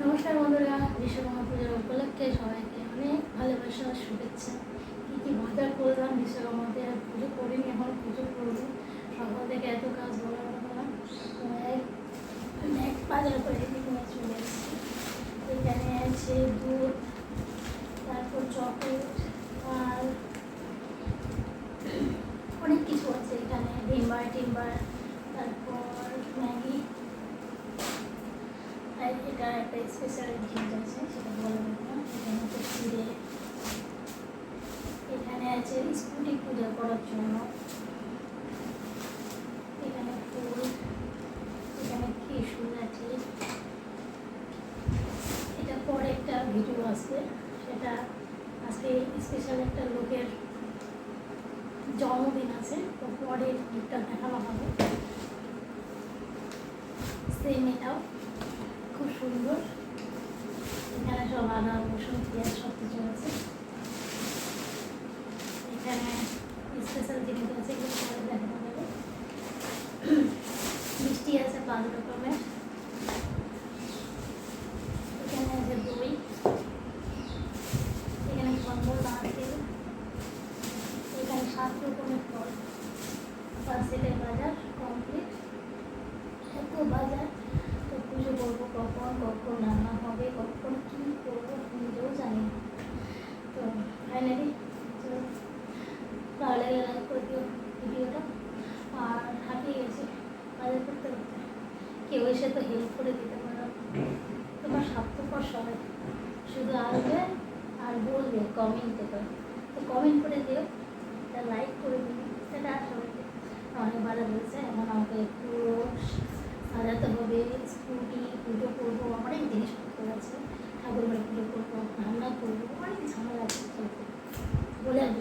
নমস্কার বন্ধুরা, বিশ্বকর্মা পুজোর উপলক্ষে সবাইকে অনেক ভালোবাসা আর শুভেচ্ছা। কী কী বাজার করলাম বিশ্বকর্মাতে, আর পুজো করিনি, এখন পুজো করবো। সকাল থেকে এত কাজ বলার কথা না, অনেক বাজার করে নিয়ে চলে এসেছি। এখানে আছে দুধ, তারপর চকলেট আর অনেক কিছু আছে। এখানে ভিমবার টিম্বার, তারপর ম্যাগি, এটা একটা স্পেশাল জিনিস আছে, সেটা বলবো না। এখানে হচ্ছে চিড়ে, এখানে আছে স্কুটি পূজা করার জন্য, এখানে ফুল, এখানে ত্রিশূল আছে। এটা পরে একটা ভিডিও আসবে, সেটা আজকে স্পেশাল একটা লোকের জন্মদিন আছে, তো পরে গিফটটা দেখানো হবে। সেম এটাও খুব সুন্দর। এখানে সব আদা রসুন পেঁয়াজ সব কিছু আছে। এখানে স্পেশাল জিনিস আছে, এগুলো পরে দেখানো যাবে। মিষ্টি আছে 5 রকমের। এখানে আছে দই, এখানে কম্বল নারকেল, এখানে 7 রকমের ফল। 5 সেটের বাজার কমপ্লিট। এত বাজার, তো পুজো করবো কখন, কখন রান্না হবে, কখন কী করবো নিজেও জানি না। তো ফাইনালি ভালো লাগলে লাইক করে দিও ভিডিওটা। আর হাঁপিয়ে গেছি বাজার করতে করতে, কেউ এসে তো হেল্প করে দিতে পারো। তোমার স্বার্থপর সবাই শুধু আসবে আর বলবে কমেন্টে করে, তো কমেন্ট করে দিও, তা লাইক করে দিও, সেটা সবাইকে। অনেক বাজার হয়েছে, এখন আমাকে একটু সাজাতে হবে। স্কুটি পুজো করবো, অনেক জিনিসপত্র আছে। ঠাকুর বাড়ি পুজো করবো, রান্না করবো, অনেক ঝামেলা আছে, বলে আর